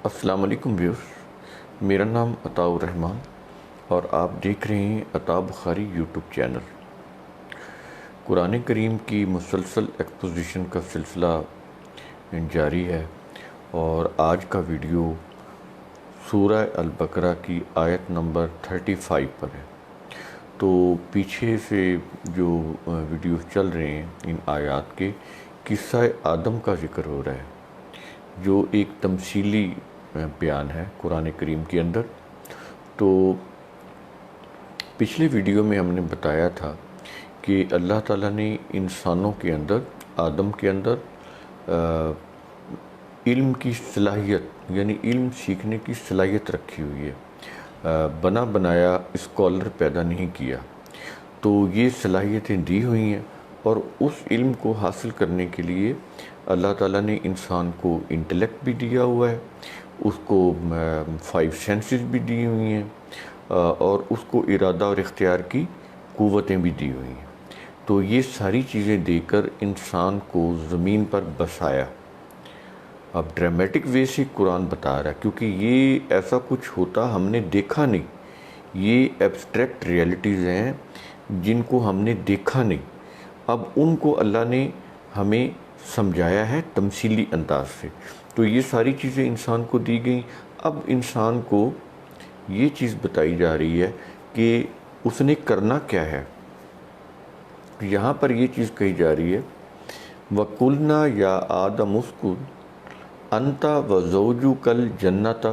السلام علیکم ویورز، میرا نام عطاء الرحمن اور آپ دیکھ رہے ہیں عطاء بخاری یوٹیوب چینل۔ قرآن کریم کی مسلسل ایکسپوزیشن کا سلسلہ جاری ہے اور آج کا ویڈیو سورہ البقرہ کی آیت نمبر 35 پر ہے۔ تو پیچھے سے جو ویڈیوز چل رہے ہیں ان آیات کے قصہ آدم کا ذکر ہو رہا ہے، جو ایک تمثیلی بیان ہے قرآن کریم کے اندر۔ تو پچھلے ویڈیو میں ہم نے بتایا تھا کہ اللہ تعالیٰ نے انسانوں کے اندر، آدم کے اندر علم کی صلاحیت یعنی علم سیکھنے کی صلاحیت رکھی ہوئی ہے، بنا بنایا اسکالر پیدا نہیں کیا۔ تو یہ صلاحیتیں دی ہوئی ہیں اور اس علم کو حاصل کرنے کے لیے اللہ تعالیٰ نے انسان کو انٹلیکٹ بھی دیا ہوا ہے، اس کو 5 سینسز بھی دی ہوئی ہیں اور اس کو ارادہ اور اختیار کی قوتیں بھی دی ہوئی ہیں۔ تو یہ ساری چیزیں دے کر انسان کو زمین پر بسایا۔ اب ڈرامیٹک وے سے قرآن بتا رہا ہے، کیونکہ یہ ایسا کچھ ہوتا ہم نے دیکھا نہیں، یہ ایبسٹریکٹ ریئلٹیز ہیں جن کو ہم نے دیکھا نہیں، اب ان کو اللہ نے ہمیں سمجھایا ہے تمثیلی انداز سے۔ تو یہ ساری چیزیں انسان کو دی گئیں، اب انسان کو یہ چیز بتائی جا رہی ہے کہ اس نے کرنا کیا ہے۔ یہاں پر یہ چیز کہی جا رہی ہے وَقُلْنَا يَا آدَمُ اسْكُنْ أَنْتَ وَزَوْجُكَ الْجَنَّةَ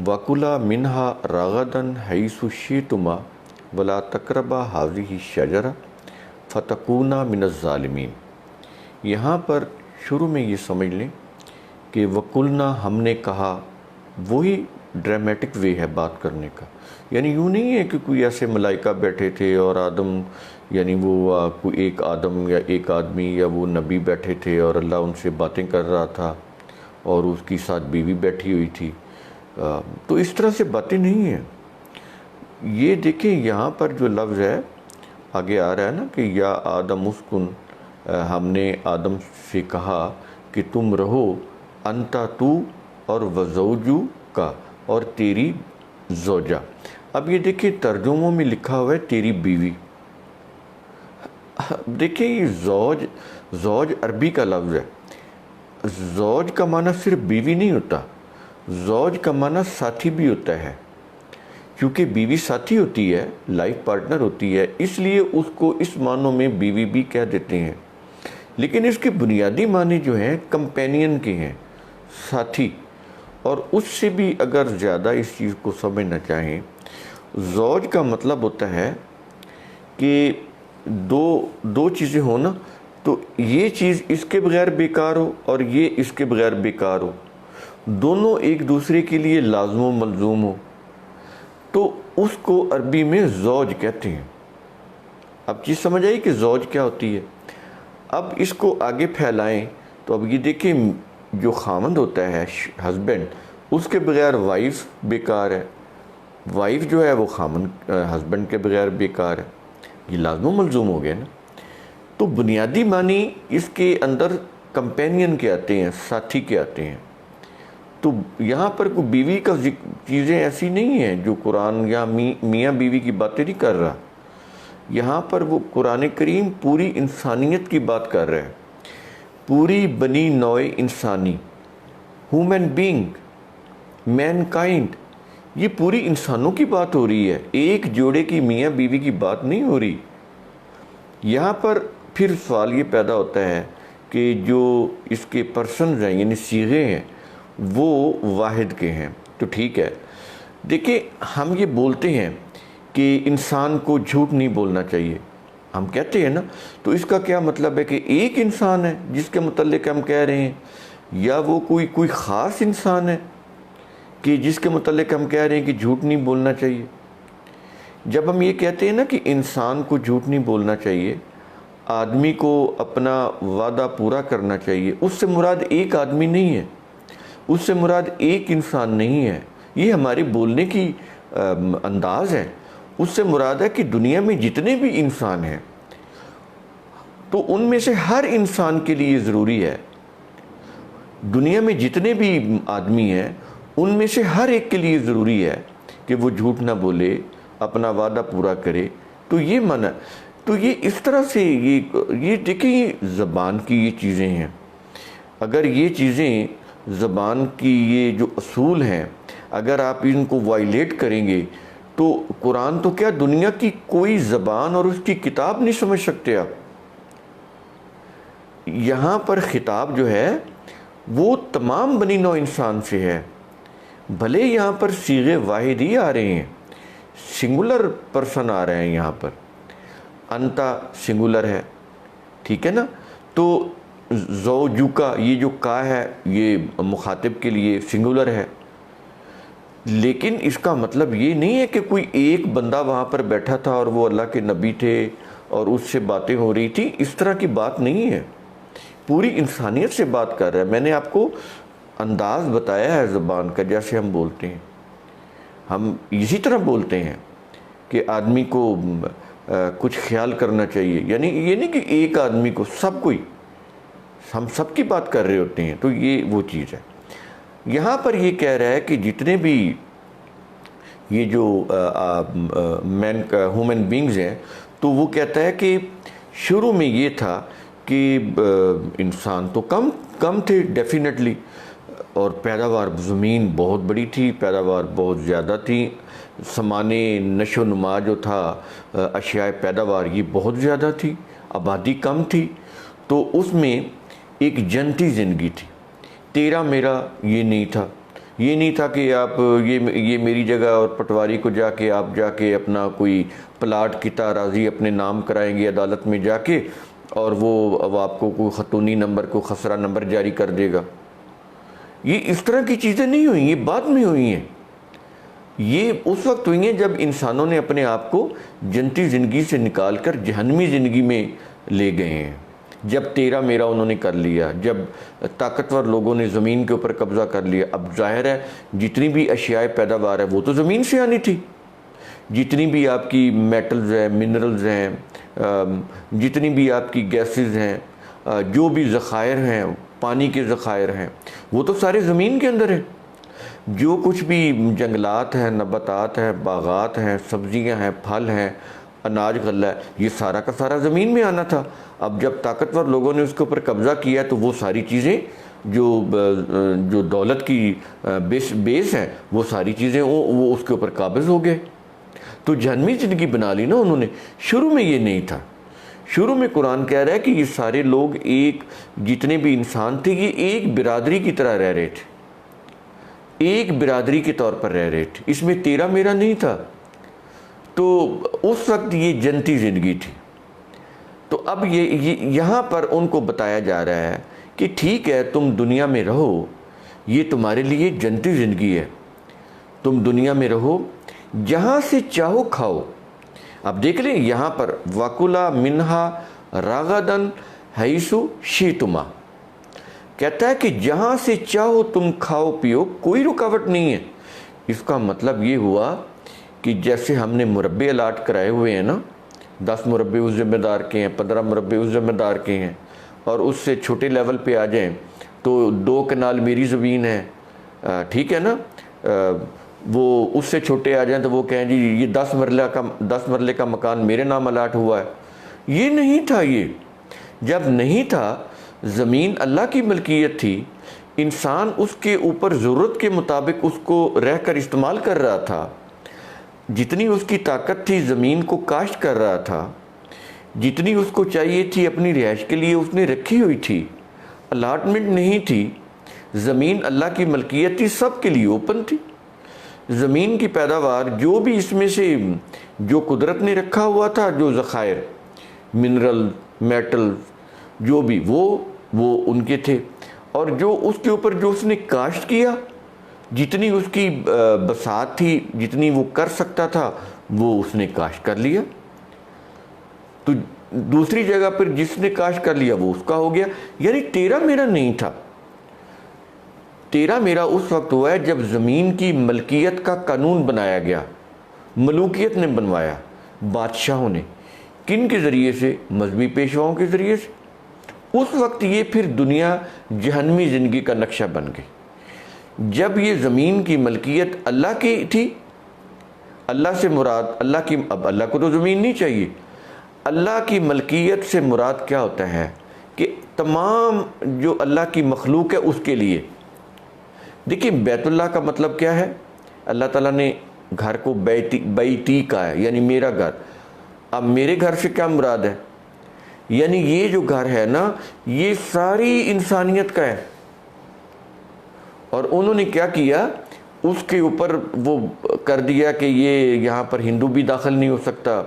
وَكُلَا مِنْهَا رَغَدًا حَيْثُ شِئْتُمَا وَلَا تَقْرَبَا هَٰذِهِ الشَّجَرَةَ فَتَكُونَا مِنَ الظَّالِمِينَ۔ یہاں پر شروع میں یہ سمجھ لیں کہ وَقُلْنَا ہم نے کہا، وہی ڈرامیٹک وے ہے بات کرنے کا، یعنی یوں نہیں ہے کہ کوئی ایسے ملائکہ بیٹھے تھے اور آدم یعنی وہ کوئی ایک آدم یا ایک آدمی یا وہ نبی بیٹھے تھے اور اللہ ان سے باتیں کر رہا تھا اور اس کی ساتھ بیوی بیٹھی ہوئی تھی۔ تو اس طرح سے باتیں نہیں ہیں۔ یہ دیکھیں یہاں پر جو لفظ ہے آگے آ رہا ہے نا کہ یا آدم اسکن، ہم نے آدم سے کہا کہ تم رہو، انتا تو اور وزوجو کا اور تیری زوجہ۔ اب یہ دیکھیں ترجموں میں لکھا ہوا ہے تیری بیوی۔ دیکھیں یہ زوج عربی کا لفظ ہے۔ زوج کا معنی صرف بیوی نہیں ہوتا، زوج کا معنی ساتھی بھی ہوتا ہے، کیونکہ بیوی ساتھی ہوتی ہے، لائف پارٹنر ہوتی ہے، اس لیے اس کو اس معنوں میں بیوی بھی کہہ دیتے ہیں۔ لیکن اس کے بنیادی معنی جو ہیں کمپینین کے ہیں، ساتھی۔ اور اس سے بھی اگر زیادہ اس چیز کو سمجھنا چاہیں، زوج کا مطلب ہوتا ہے کہ دو چیزیں ہوں نا، تو یہ چیز اس کے بغیر بیکار ہو اور یہ اس کے بغیر بیکار ہو، دونوں ایک دوسرے کے لیے لازم و ملزوم ہو، تو اس کو عربی میں زوج کہتے ہیں۔ اب چیز سمجھ آئی کہ زوج کیا ہوتی ہے۔ اب اس کو آگے پھیلائیں تو اب یہ دیکھیں جو خامند ہوتا ہے ہسبینڈ، اس کے بغیر وائف بیکار ہے، وائف جو ہے وہ خامند ہسبینڈ کے بغیر بیکار ہے، یہ لازم و ملزوم ہو گیا نا۔ تو بنیادی معنی اس کے اندر کمپینین کے آتے ہیں، ساتھی کے آتے ہیں۔ تو یہاں پر کوئی بیوی کا چیزیں ایسی نہیں ہیں جو قرآن یا میاں بیوی کی باتیں نہیں کر رہا، یہاں پر وہ قرآن کریم پوری انسانیت کی بات کر رہا ہے، پوری بنی نوع انسانی، ہیومن بینگ، مین کائنڈ، یہ پوری انسانوں کی بات ہو رہی ہے، ایک جوڑے کی میاں بیوی کی بات نہیں ہو رہی۔ یہاں پر پھر سوال یہ پیدا ہوتا ہے کہ جو اس کے پرسنز ہیں یعنی صیغے ہیں وہ واحد کے ہیں، تو ٹھیک ہے۔ دیکھیں ہم یہ بولتے ہیں کہ انسان کو جھوٹ نہیں بولنا چاہیے، ہم کہتے ہیں نا، تو اس کا کیا مطلب ہے کہ ایک انسان ہے جس کے متعلق ہم کہہ رہے ہیں، یا وہ کوئی خاص انسان ہے کہ جس کے متعلق ہم کہہ رہے ہیں کہ جھوٹ نہیں بولنا چاہیے؟ جب ہم یہ کہتے ہیں نا کہ انسان کو جھوٹ نہیں بولنا چاہیے، آدمی کو اپنا وعدہ پورا کرنا چاہیے، اس سے مراد ایک آدمی نہیں ہے، اس سے مراد ایک انسان نہیں ہے، یہ ہماری بولنے کی انداز ہے۔ اس سے مراد ہے کہ دنیا میں جتنے بھی انسان ہیں تو ان میں سے ہر انسان کے لیے ضروری ہے دنیا میں جتنے بھی آدمی ہیں ان میں سے ہر ایک کے لیے ضروری ہے کہ وہ جھوٹ نہ بولے، اپنا وعدہ پورا کرے. تو یہ منع، تو یہ اس طرح سے یہ دیکھیں زبان کی یہ چیزیں ہیں. اگر یہ چیزیں زبان کی یہ جو اصول ہیں اگر آپ ان کو وائلیٹ کریں گے تو قرآن تو کیا دنیا کی کوئی زبان اور اس کی کتاب نہیں سمجھ سکتے آپ. یہاں پر خطاب جو ہے وہ تمام بنی نوع انسان سے ہے. بھلے یہاں پر صیغے واحد ہی آ رہے ہیں، سنگولر پرسن آ رہے ہیں، یہاں پر انتا سنگولر ہے، ٹھیک ہے نا. تو زوجوکا یہ جو کا ہے یہ مخاطب کے لیے سنگولر ہے، لیکن اس کا مطلب یہ نہیں ہے کہ کوئی ایک بندہ وہاں پر بیٹھا تھا اور وہ اللہ کے نبی تھے اور اس سے باتیں ہو رہی تھی. اس طرح کی بات نہیں ہے، پوری انسانیت سے بات کر رہا ہے. میں نے آپ کو انداز بتایا ہے زبان کا، جیسے ہم بولتے ہیں، ہم اسی طرح بولتے ہیں کہ آدمی کو کچھ خیال کرنا چاہیے، یعنی یہ نہیں کہ ایک آدمی کو، سب کوئی، ہم سب کی بات کر رہے ہوتے ہیں. تو یہ وہ چیز ہے. یہاں پر یہ کہہ رہا ہے کہ جتنے بھی یہ جو ہیومن بینگز ہیں تو وہ کہتا ہے کہ شروع میں یہ تھا کہ انسان تو کم تھے ڈیفینیٹلی، اور پیداوار زمین بہت بڑی تھی، پیداوار بہت زیادہ تھی، سمانے نشو و نما جو تھا اشیاء پیداوار یہ بہت زیادہ تھی، آبادی کم تھی. تو اس میں ایک جنتی زندگی تھی. تیرا میرا یہ نہیں تھا کہ آپ یہ میری جگہ اور پٹواری کو جا کے اپنا کوئی پلاٹ کی تاراضی اپنے نام کرائیں گے عدالت میں جا کے، اور وہ اب آپ کو کوئی خطونی نمبر کو خسرہ نمبر جاری کر دے گا. یہ اس طرح کی چیزیں نہیں ہوئیں، یہ بعد میں ہوئی ہیں. یہ اس وقت ہوئی ہیں جب انسانوں نے اپنے آپ کو جنتی زندگی سے نکال کر جہنمی زندگی میں لے گئے ہیں. جب تیرا میرا انہوں نے کر لیا، جب طاقتور لوگوں نے زمین کے اوپر قبضہ کر لیا. اب ظاہر ہے جتنی بھی اشیاء پیداوار ہے وہ تو زمین سے آنی تھی. جتنی بھی آپ کی میٹلز ہیں، منرلز ہیں، جتنی بھی آپ کی گیسز ہیں، جو بھی ذخائر ہیں، پانی کے ذخائر ہیں، وہ تو سارے زمین کے اندر ہیں. جو کچھ بھی جنگلات ہیں، نباتات ہیں، باغات ہیں، سبزیاں ہیں، پھل ہیں، اناج غلہ ہے، یہ سارا کا سارا زمین میں آنا تھا. اب جب طاقتور لوگوں نے اس کے اوپر قبضہ کیا تو وہ ساری چیزیں جو دولت کی بیس ہیں وہ ساری چیزیں وہ اس کے اوپر قابض ہو گئے. تو جہنمی زندگی بنا لی نا انہوں نے. شروع میں یہ نہیں تھا. شروع میں قرآن کہہ رہا ہے کہ یہ سارے لوگ جتنے بھی انسان تھے یہ ایک برادری کی طرح رہ رہے تھے، ایک برادری کے طور پر رہ رہے تھے. اس میں تیرا میرا نہیں تھا. تو اس وقت یہ جنتی زندگی تھی. تو اب یہاں پر ان کو بتایا جا رہا ہے کہ ٹھیک ہے تم دنیا میں رہو، یہ تمہارے لیے جنتی زندگی ہے. تم دنیا میں رہو، جہاں سے چاہو کھاؤ. اب دیکھ لیں یہاں پر وَكُلَا مِنْهَا رَغَدًا حَيْثُ شِئْتُمَا، کہتا ہے کہ جہاں سے چاہو تم کھاؤ پیو، کوئی رکاوٹ نہیں ہے. اس کا مطلب یہ ہوا کہ جیسے ہم نے مربے الاٹ کرائے ہوئے ہیں نا، 10 مربے اس ذمہ دار کے ہیں، 15 مربے اس ذمہ دار کے ہیں، اور اس سے چھوٹے لیول پہ آ جائیں تو 2 کنال میری زمین ہے، ٹھیک ہے نا. وہ اس سے چھوٹے آ جائیں تو وہ کہیں جی یہ 10 مرلے کا مکان میرے نام الاٹ ہوا ہے. یہ نہیں تھا. یہ جب نہیں تھا، زمین اللہ کی ملکیت تھی، انسان اس کے اوپر ضرورت کے مطابق اس کو رہ کر استعمال کر رہا تھا. جتنی اس کی طاقت تھی زمین کو کاشت کر رہا تھا، جتنی اس کو چاہیے تھی اپنی رہائش کے لیے اس نے رکھی ہوئی تھی. الاٹمنٹ نہیں تھی. زمین اللہ کی ملکیت تھی، سب کے لیے اوپن تھی. زمین کی پیداوار جو بھی اس میں سے جو قدرت نے رکھا ہوا تھا، جو ذخائر، منرل، میٹل، جو بھی وہ ان کے تھے. اور جو اس کے اوپر جو اس نے کاشت کیا، جتنی اس کی بساط تھی، جتنی وہ کر سکتا تھا وہ اس نے کاشت کر لیا. تو دوسری جگہ پر جس نے کاشت کر لیا وہ اس کا ہو گیا. یعنی تیرا میرا نہیں تھا. تیرا میرا اس وقت ہوا ہے جب زمین کی ملکیت کا قانون بنایا گیا. ملوکیت نے بنوایا، بادشاہوں نے. کن کے ذریعے سے؟ مذہبی پیشواؤں کے ذریعے سے. اس وقت یہ پھر دنیا جہنمی زندگی کا نقشہ بن گئی۔ جب یہ زمین کی ملکیت اللہ کی تھی، اللہ سے مراد اللہ کی، اب اللہ کو تو زمین نہیں چاہیے، اللہ کی ملکیت سے مراد کیا ہوتا ہے کہ تمام جو اللہ کی مخلوق ہے اس کے لیے۔ دیکھیں بیت اللہ کا مطلب کیا ہے؟ اللہ تعالیٰ نے گھر کو بیتی کہا ہے، یعنی میرا گھر۔ اب میرے گھر سے کیا مراد ہے؟ یعنی یہ جو گھر ہے نا، یہ ساری انسانیت کا ہے۔ اور انہوں نے کیا کیا، اس کے اوپر وہ کر دیا کہ یہ یہاں پر ہندو بھی داخل نہیں ہو سکتا،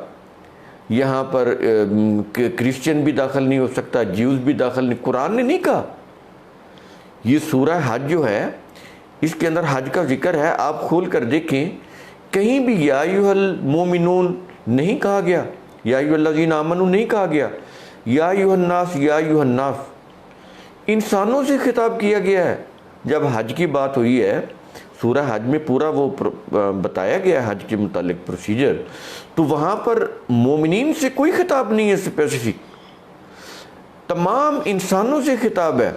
یہاں پر کرسچن بھی داخل نہیں ہو سکتا، جیوز بھی داخل نہیں۔ قرآن نے نہیں کہا۔ یہ سورہ حج جو ہے اس کے اندر حج کا ذکر ہے، آپ کھول کر دیکھیں، کہیں بھی یا ایھا المومنون نہیں کہا گیا، یا ایھا الذین آمنوا نہیں کہا گیا، یا ایھا الناس، یا ایھا الناس۔ انسانوں سے خطاب کیا گیا ہے۔ جب حج کی بات ہوئی ہے، سورہ حج میں پورا وہ بتایا گیا ہے حج کے متعلق پروسیجر، تو وہاں پر مومنین سے کوئی خطاب نہیں ہے اسپیسیفک، تمام انسانوں سے خطاب ہے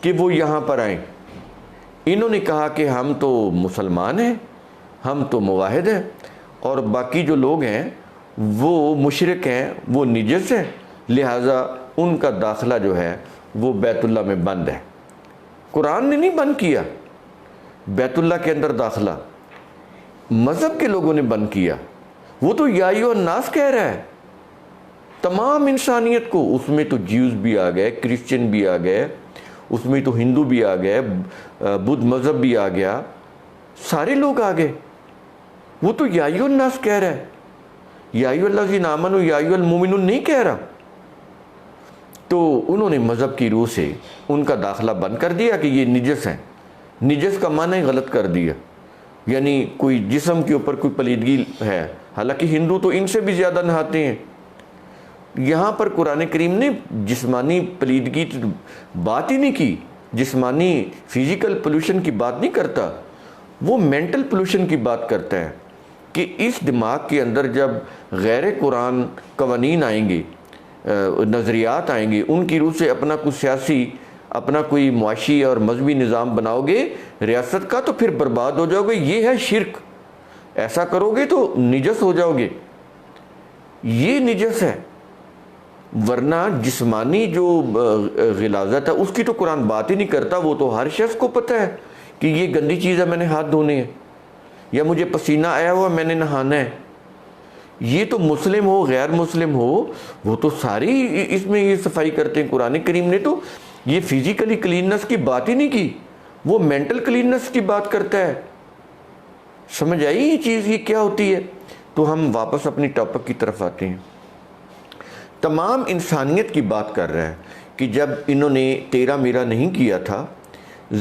کہ وہ یہاں پر آئیں۔ انہوں نے کہا کہ ہم تو مسلمان ہیں، ہم تو موحد ہیں، اور باقی جو لوگ ہیں وہ مشرک ہیں، وہ نجس ہیں، لہٰذا ان کا داخلہ جو ہے وہ بیت اللہ میں بند ہے۔ قرآن نے نہیں بند کیا بیت اللہ کے اندر داخلہ، مذہب کے لوگوں نے بند کیا۔ وہ تو یا ایھا الناس کہہ رہا ہے تمام انسانیت کو، اس میں تو جیوز بھی آ گئے، کرسچن بھی آ گئے، اس میں تو ہندو بھی آ گئے، بدھ مذہب بھی آ گیا، سارے لوگ آ گئے۔ وہ تو یا ایھا الناس کہہ رہا ہے، یا ایھا الذین آمنوا یا ایھا المؤمنون نہیں کہہ رہا۔ تو انہوں نے مذہب کی روح سے ان کا داخلہ بند کر دیا کہ یہ نجس ہیں۔ نجس کا معنی غلط کر دیا، یعنی کوئی جسم کے اوپر کوئی پلیدگی ہے، حالانکہ ہندو تو ان سے بھی زیادہ نہاتے ہیں۔ یہاں پر قرآن کریم نے جسمانی پلیدگی کی بات ہی نہیں کی، جسمانی فزیکل پولوشن کی بات نہیں کرتا، وہ مینٹل پولوشن کی بات کرتا ہے کہ اس دماغ کے اندر جب غیر قرآن قوانین آئیں گے، نظریات آئیں گے، ان کی روح سے اپنا کوئی سیاسی، اپنا کوئی معاشی اور مذہبی نظام بناؤ گے ریاست کا، تو پھر برباد ہو جاؤ گے۔ یہ ہے شرک، ایسا کرو گے تو نجس ہو جاؤ گے، یہ نجس ہے۔ ورنہ جسمانی جو غلاظت ہے اس کی تو قرآن بات ہی نہیں کرتا، وہ تو ہر شخص کو پتہ ہے کہ یہ گندی چیز ہے، میں نے ہاتھ دھونے ہیں، یا مجھے پسینہ آیا ہوا میں نے نہانا ہے۔ یہ تو مسلم ہو غیر مسلم ہو، وہ تو ساری اس میں یہ صفائی کرتے ہیں۔ قرآن کریم نے تو یہ فزیکلی کلیننس کی بات ہی نہیں کی، وہ مینٹل کلیننس کی بات کرتا ہے۔ سمجھ آئی یہ چیز، یہ کیا ہوتی ہے؟ تو ہم واپس اپنی ٹاپک کی طرف آتے ہیں۔ تمام انسانیت کی بات کر رہا ہے کہ جب انہوں نے تیرا میرا نہیں کیا تھا،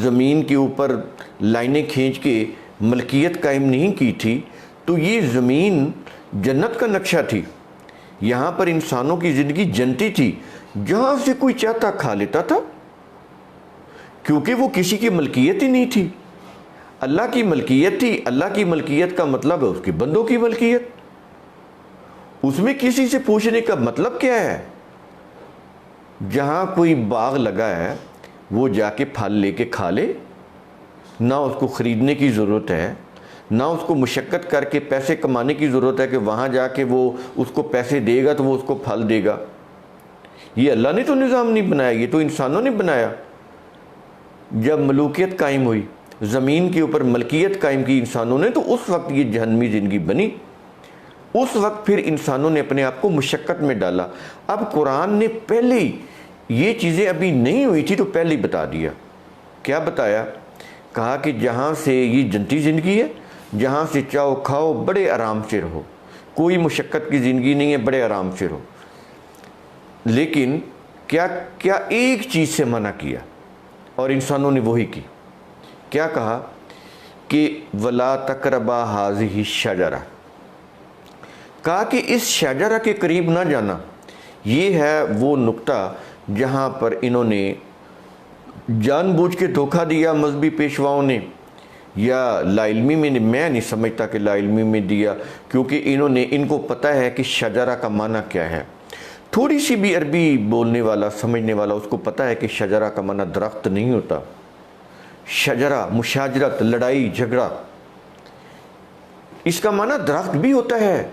زمین کے اوپر لائنیں کھینچ کے ملکیت قائم نہیں کی تھی، تو یہ زمین جنت کا نقشہ تھی۔ یہاں پر انسانوں کی زندگی جنتی تھی، جہاں سے کوئی چاہتا کھا لیتا تھا، کیونکہ وہ کسی کی ملکیت ہی نہیں تھی، اللہ کی ملکیت تھی۔ اللہ کی ملکیت کا مطلب ہے اس کے بندوں کی ملکیت، اس میں کسی سے پوچھنے کا مطلب کیا ہے؟ جہاں کوئی باغ لگا ہے وہ جا کے پھل لے کے کھا لے، نہ اس کو خریدنے کی ضرورت ہے، نہ اس کو مشقت کر کے پیسے کمانے کی ضرورت ہے کہ وہاں جا کے وہ اس کو پیسے دے گا تو وہ اس کو پھل دے گا۔ یہ اللہ نے تو نظام نہیں بنایا، یہ تو انسانوں نے بنایا۔ جب ملوکیت قائم ہوئی، زمین کے اوپر ملکیت قائم کی انسانوں نے، تو اس وقت یہ جہنمی زندگی بنی۔ اس وقت پھر انسانوں نے اپنے آپ کو مشقت میں ڈالا۔ اب قرآن نے پہلے ہی یہ چیزیں ابھی نہیں ہوئی تھی تو پہلے ہی بتا دیا۔ کیا بتایا؟ کہا کہ جہاں سے یہ جنتی زندگی ہے، جہاں سے چاہو کھاؤ، بڑے آرام سے رہو، کوئی مشقت کی زندگی نہیں ہے، بڑے آرام سے رہو۔ لیکن کیا ایک چیز سے منع کیا، اور انسانوں نے وہی کی۔ کیا کہا؟ کہ وَلَا تَقْرَبَا هَٰذِهِ الشَّجَرَةَ، کہا کہ اس شجرہ کے قریب نہ جانا۔ یہ ہے وہ نقطہ جہاں پر انہوں نے جان بوجھ کے دھوکہ دیا مذہبی پیشواؤں نے، یا لا علمی میں، میں نہیں سمجھتا کہ لا علمی میں دیا، کیونکہ ان کو پتہ ہے کہ شجرہ کا معنی کیا ہے۔ تھوڑی سی بھی عربی بولنے والا سمجھنے والا اس کو پتہ ہے کہ شجرہ کا معنی درخت نہیں ہوتا. شجرہ مشاجرت لڑائی جھگڑا اس کا معنی درخت بھی ہوتا ہے،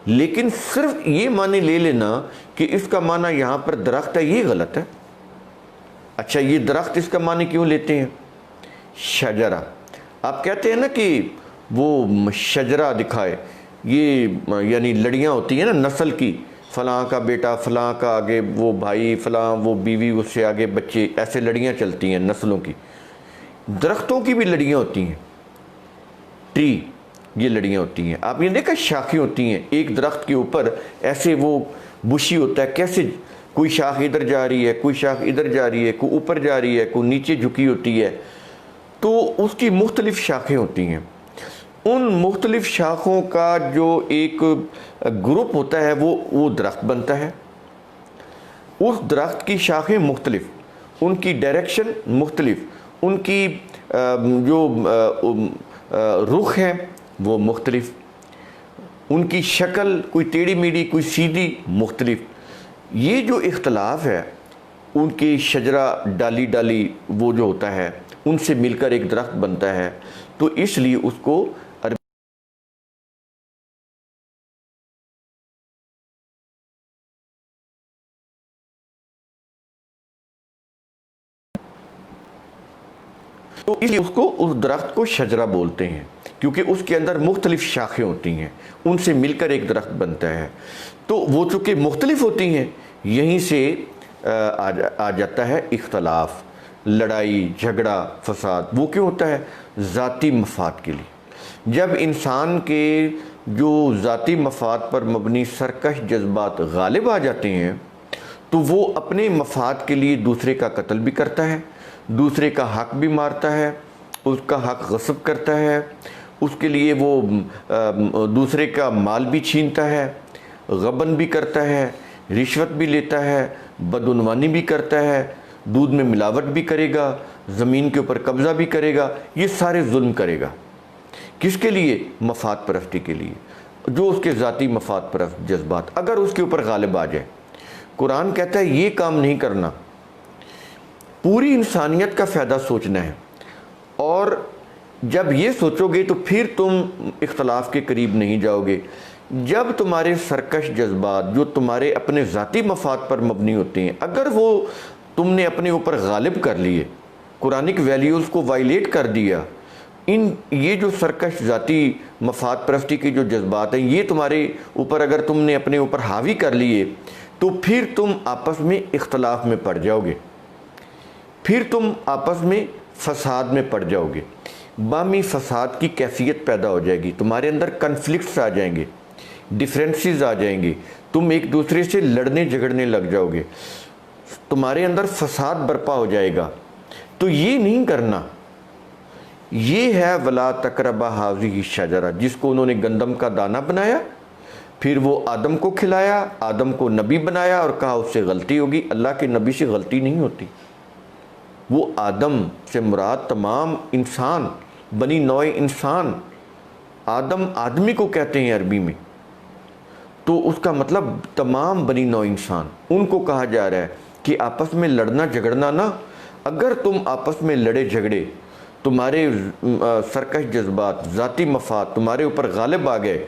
لیکن صرف یہ معنی لے لینا کہ اس کا معنی یہاں پر درخت ہے یہ غلط ہے. اچھا یہ درخت اس کا معنی کیوں لیتے ہیں؟ شجرہ آپ کہتے ہیں نا کہ وہ شجرہ دکھائے، یہ یعنی لڑیاں ہوتی ہیں نا نسل کی، فلاں کا بیٹا فلاں کا آگے وہ بھائی فلاں وہ بیوی اس سے آگے بچے، ایسے لڑیاں چلتی ہیں نسلوں کی. درختوں کی بھی لڑیاں ہوتی ہیں، ٹری یہ لڑیاں ہوتی ہیں. آپ یہ دیکھا شاخیں ہوتی ہیں ایک درخت کے اوپر ایسے وہ بشی ہوتا ہے، کیسے کوئی شاخ ادھر جا رہی ہے کوئی شاخ ادھر جا رہی ہے کوئی اوپر جا رہی ہے کوئی نیچے جھکی ہوتی ہے، تو اس کی مختلف شاخیں ہوتی ہیں. ان مختلف شاخوں کا جو ایک گروپ ہوتا ہے وہ درخت بنتا ہے. اس درخت کی شاخیں مختلف، ان کی ڈائریکشن مختلف، ان کی جو رخ ہیں وہ مختلف، ان کی شکل کوئی ٹیڑھی میڑھی کوئی سیدھی مختلف. یہ جو اختلاف ہے ان کی شجرہ ڈالی ڈالی وہ جو ہوتا ہے ان سے مل کر ایک درخت بنتا ہے. تو اس لیے اس کو اس درخت کو شجرہ بولتے ہیں، کیونکہ اس کے اندر مختلف شاخیں ہوتی ہیں، ان سے مل کر ایک درخت بنتا ہے. تو وہ چونکہ مختلف ہوتی ہیں یہیں سے آ جاتا ہے اختلاف، لڑائی جھگڑا فساد. وہ کیوں ہوتا ہے؟ ذاتی مفاد کے لیے. جب انسان کے جو ذاتی مفاد پر مبنی سرکش جذبات غالب آ جاتے ہیں تو وہ اپنے مفاد کے لیے دوسرے کا قتل بھی کرتا ہے، دوسرے کا حق بھی مارتا ہے، اس کا حق غصب کرتا ہے، اس کے لیے وہ دوسرے کا مال بھی چھینتا ہے، غبن بھی کرتا ہے، رشوت بھی لیتا ہے، بدعنوانی بھی کرتا ہے، دودھ میں ملاوٹ بھی کرے گا، زمین کے اوپر قبضہ بھی کرے گا. یہ سارے ظلم کرے گا. کس کے لیے؟ مفاد پرستی کے لیے. جو اس کے ذاتی مفاد پرست جذبات اگر اس کے اوپر غالب آ جائے. قرآن کہتا ہے یہ کام نہیں کرنا، پوری انسانیت کا فائدہ سوچنا ہے. اور جب یہ سوچو گے تو پھر تم اختلاف کے قریب نہیں جاؤ گے. جب تمہارے سرکش جذبات جو تمہارے اپنے ذاتی مفاد پر مبنی ہوتے ہیں اگر وہ تم نے اپنے اوپر غالب کر لیے، قرآنک ویلیوز کو وائلیٹ کر دیا، یہ جو سرکش ذاتی مفاد پرستی کے جو جذبات ہیں یہ تمہارے اوپر اگر تم نے اپنے اوپر حاوی کر لیے تو پھر تم آپس میں اختلاف میں پڑ جاؤ گے، پھر تم آپس میں فساد میں پڑ جاؤ گے. باہمی فساد کی کیفیت پیدا ہو جائے گی، تمہارے اندر کنفلکٹس آ جائیں گے، ڈیفرنسز آ جائیں گے، تم ایک دوسرے سے لڑنے جھگڑنے لگ جاؤ گے، تمہارے اندر فساد برپا ہو جائے گا. تو یہ نہیں کرنا. یہ ہے وَلَا تَقْرَبَا هَٰذِهِ الشَّجَرَةَ، جس کو انہوں نے گندم کا دانہ بنایا، پھر وہ آدم کو کھلایا، آدم کو نبی بنایا اور کہا اس سے غلطی ہوگی. اللہ کے نبی سے غلطی نہیں ہوتی. وہ آدم سے مراد تمام انسان، بنی نوع انسان. آدم آدمی کو کہتے ہیں عربی میں، تو اس کا مطلب تمام بنی نوع انسان. ان کو کہا جا رہا ہے کہ آپس میں لڑنا جھگڑنا نہ. اگر تم آپس میں لڑے جھگڑے، تمہارے سرکش جذبات ذاتی مفاد تمہارے اوپر غالب آ گئے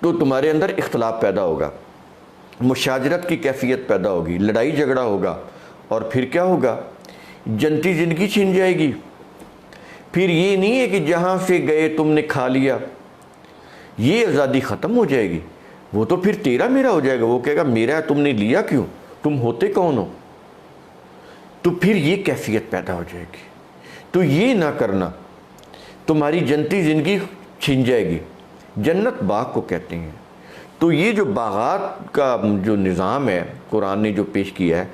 تو تمہارے اندر اختلاف پیدا ہوگا، مشاجرت کی کیفیت پیدا ہوگی، لڑائی جھگڑا ہوگا، اور پھر کیا ہوگا؟ جنتی زندگی چھن جائے گی. پھر یہ نہیں ہے کہ جہاں سے گئے تم نے کھا لیا، یہ آزادی ختم ہو جائے گی. وہ تو پھر تیرا میرا ہو جائے گا. وہ کہے گا میرا تم نے لیا کیوں، تم ہوتے کون ہو؟ تو پھر یہ کیفیت پیدا ہو جائے گی. تو یہ نہ کرنا، تمہاری جنتی زندگی چھن جائے گی. جنت باغ کو کہتے ہیں. تو یہ جو باغات کا جو نظام ہے قرآن نے جو پیش کیا ہے،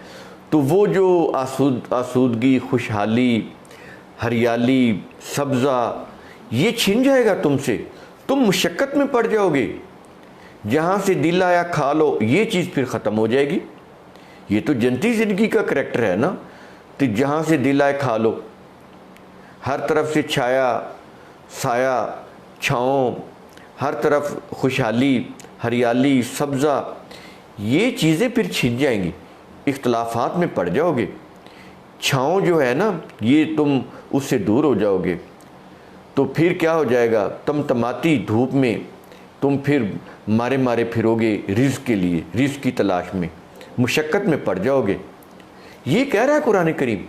تو وہ جو آسودگی، خوشحالی، ہریالی، سبزہ، یہ چھن جائے گا تم سے. تم مشقت میں پڑ جاؤ گے. جہاں سے دل آیا کھا لو، یہ چیز پھر ختم ہو جائے گی. یہ تو جنتی زندگی کا کریکٹر ہے نا. تو جہاں سے دل آئے کھا لو، ہر طرف سے چھایا، سایہ، چھاؤں، ہر طرف خوشحالی، ہریالی، سبزہ، یہ چیزیں پھر چھن جائیں گی، اختلافات میں پڑ جاؤ گے، چھاؤں جو ہے نا یہ تم اس سے دور ہو جاؤ گے، تو پھر کیا ہو جائے گا، تمتماتی دھوپ میں تم پھر مارے مارے پھرو گے رزق کے لیے، رزق کی تلاش میں، مشقت میں پڑ جاؤ گے۔ یہ کہہ رہا ہے قرآن کریم،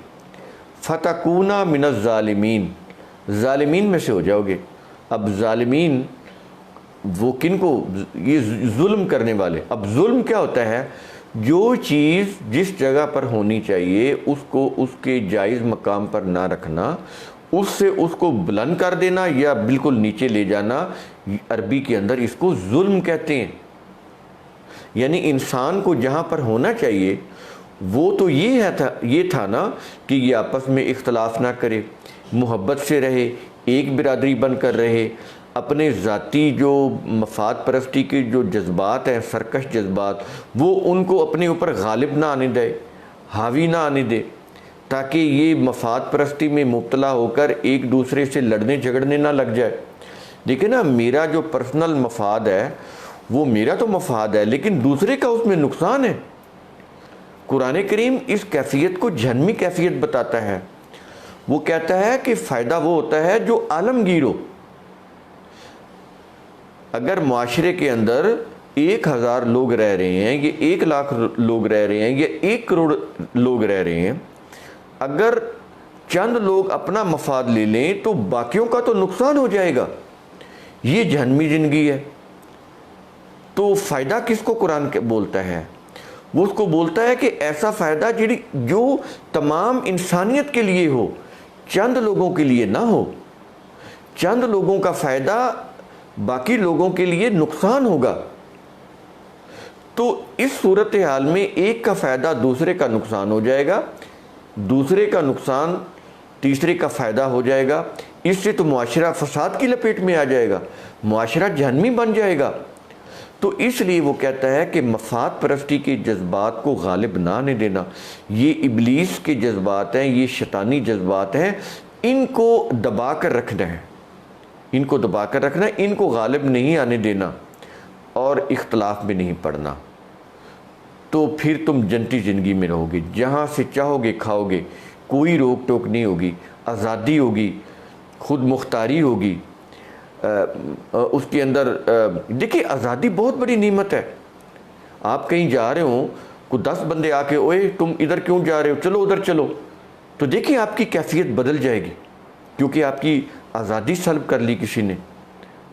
فَتَكُونَ مِنَ الظَّالِمِينَ، ظالمین میں سے ہو جاؤ گے۔ اب ظالمین وہ کن کو، یہ ظلم کرنے والے۔ اب ظلم کیا ہوتا ہے، جو چیز جس جگہ پر ہونی چاہیے اس کو اس کے جائز مقام پر نہ رکھنا، اس سے اس کو بلند کر دینا یا بالکل نیچے لے جانا، عربی کے اندر اس کو ظلم کہتے ہیں۔ یعنی انسان کو جہاں پر ہونا چاہیے وہ تو یہ تھا نا کہ یہ آپس میں اختلاف نہ کرے، محبت سے رہے، ایک برادری بن کر رہے، اپنے ذاتی جو مفاد پرستی کے جو جذبات ہیں، سرکش جذبات، وہ ان کو اپنے اوپر غالب نہ آنے دے، حاوی نہ آنے دے، تاکہ یہ مفاد پرستی میں مبتلا ہو کر ایک دوسرے سے لڑنے جھگڑنے نہ لگ جائے۔ دیکھیں نا، میرا جو پرسنل مفاد ہے وہ میرا تو مفاد ہے، لیکن دوسرے کا اس میں نقصان ہے۔ قرآن کریم اس کیفیت کو جہنمی کیفیت بتاتا ہے۔ وہ کہتا ہے کہ فائدہ وہ ہوتا ہے جو عالمگیر ہو۔ اگر معاشرے کے اندر 1000 لوگ رہ رہے ہیں، یہ 1 لاکھ لوگ رہ رہے ہیں، یہ 1 کروڑ لوگ رہ رہے ہیں، اگر چند لوگ اپنا مفاد لے لیں تو باقیوں کا تو نقصان ہو جائے گا۔ یہ جہنمی زندگی ہے۔ تو فائدہ کس کو قرآن بولتا ہے؟ وہ اس کو بولتا ہے کہ ایسا فائدہ جو تمام انسانیت کے لیے ہو، چند لوگوں کے لیے نہ ہو۔ چند لوگوں کا فائدہ باقی لوگوں کے لیے نقصان ہوگا۔ تو اس صورتحال میں ایک کا فائدہ دوسرے کا نقصان ہو جائے گا، دوسرے کا نقصان تیسرے کا فائدہ ہو جائے گا۔ اس سے تو معاشرہ فساد کی لپیٹ میں آ جائے گا، معاشرہ جہنمی بن جائے گا۔ تو اس لیے وہ کہتا ہے کہ مفاد پرستی کے جذبات کو غالب نہ آنے دینا۔ یہ ابلیس کے جذبات ہیں، یہ شیطانی جذبات ہیں، ان کو دبا کر رکھنا ہے، ان کو دبا کر رکھنا ہے، ان کو غالب نہیں آنے دینا اور اختلاف میں نہیں پڑنا۔ تو پھر تم جنتی زندگی میں رہو گے، جہاں سے چاہو گے کھاؤ گے، کوئی روک ٹوک نہیں ہوگی، آزادی ہوگی، خود مختاری ہوگی۔ اس کے اندر دیکھیں آزادی بہت بڑی نعمت ہے۔ آپ کہیں جا رہے ہوں، کوئی 10 بندے آ کے اوئے تم ادھر کیوں جا رہے ہو، چلو ادھر چلو، تو دیکھیں آپ کی کیفیت بدل جائے گی، کیونکہ آپ کی آزادی سلب کر لی کسی نے،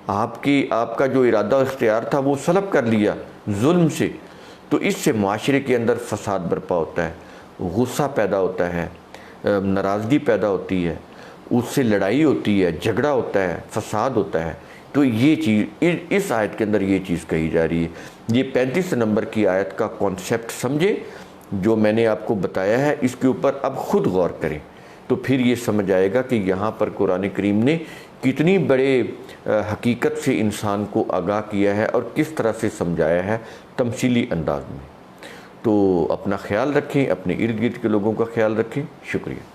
آپ کا جو ارادہ و اختیار تھا وہ سلب کر لیا ظلم سے۔ تو اس سے معاشرے کے اندر فساد برپا ہوتا ہے، غصہ پیدا ہوتا ہے، ناراضگی پیدا ہوتی ہے، اس سے لڑائی ہوتی ہے، جھگڑا ہوتا ہے، فساد ہوتا ہے۔ تو یہ چیز اس آیت کے اندر یہ چیز کہی جا رہی ہے۔ یہ 35 نمبر کی آیت کا کانسیپٹ سمجھے جو میں نے آپ کو بتایا ہے، اس کے اوپر اب خود غور کریں، تو پھر یہ سمجھ آئے گا کہ یہاں پر قرآن کریم نے کتنی بڑے حقیقت سے انسان کو آگاہ کیا ہے اور کس طرح سے سمجھایا ہے تمثیلی انداز میں۔ تو اپنا خیال رکھیں، اپنے ارد گرد کے لوگوں کا خیال رکھیں۔ شکریہ۔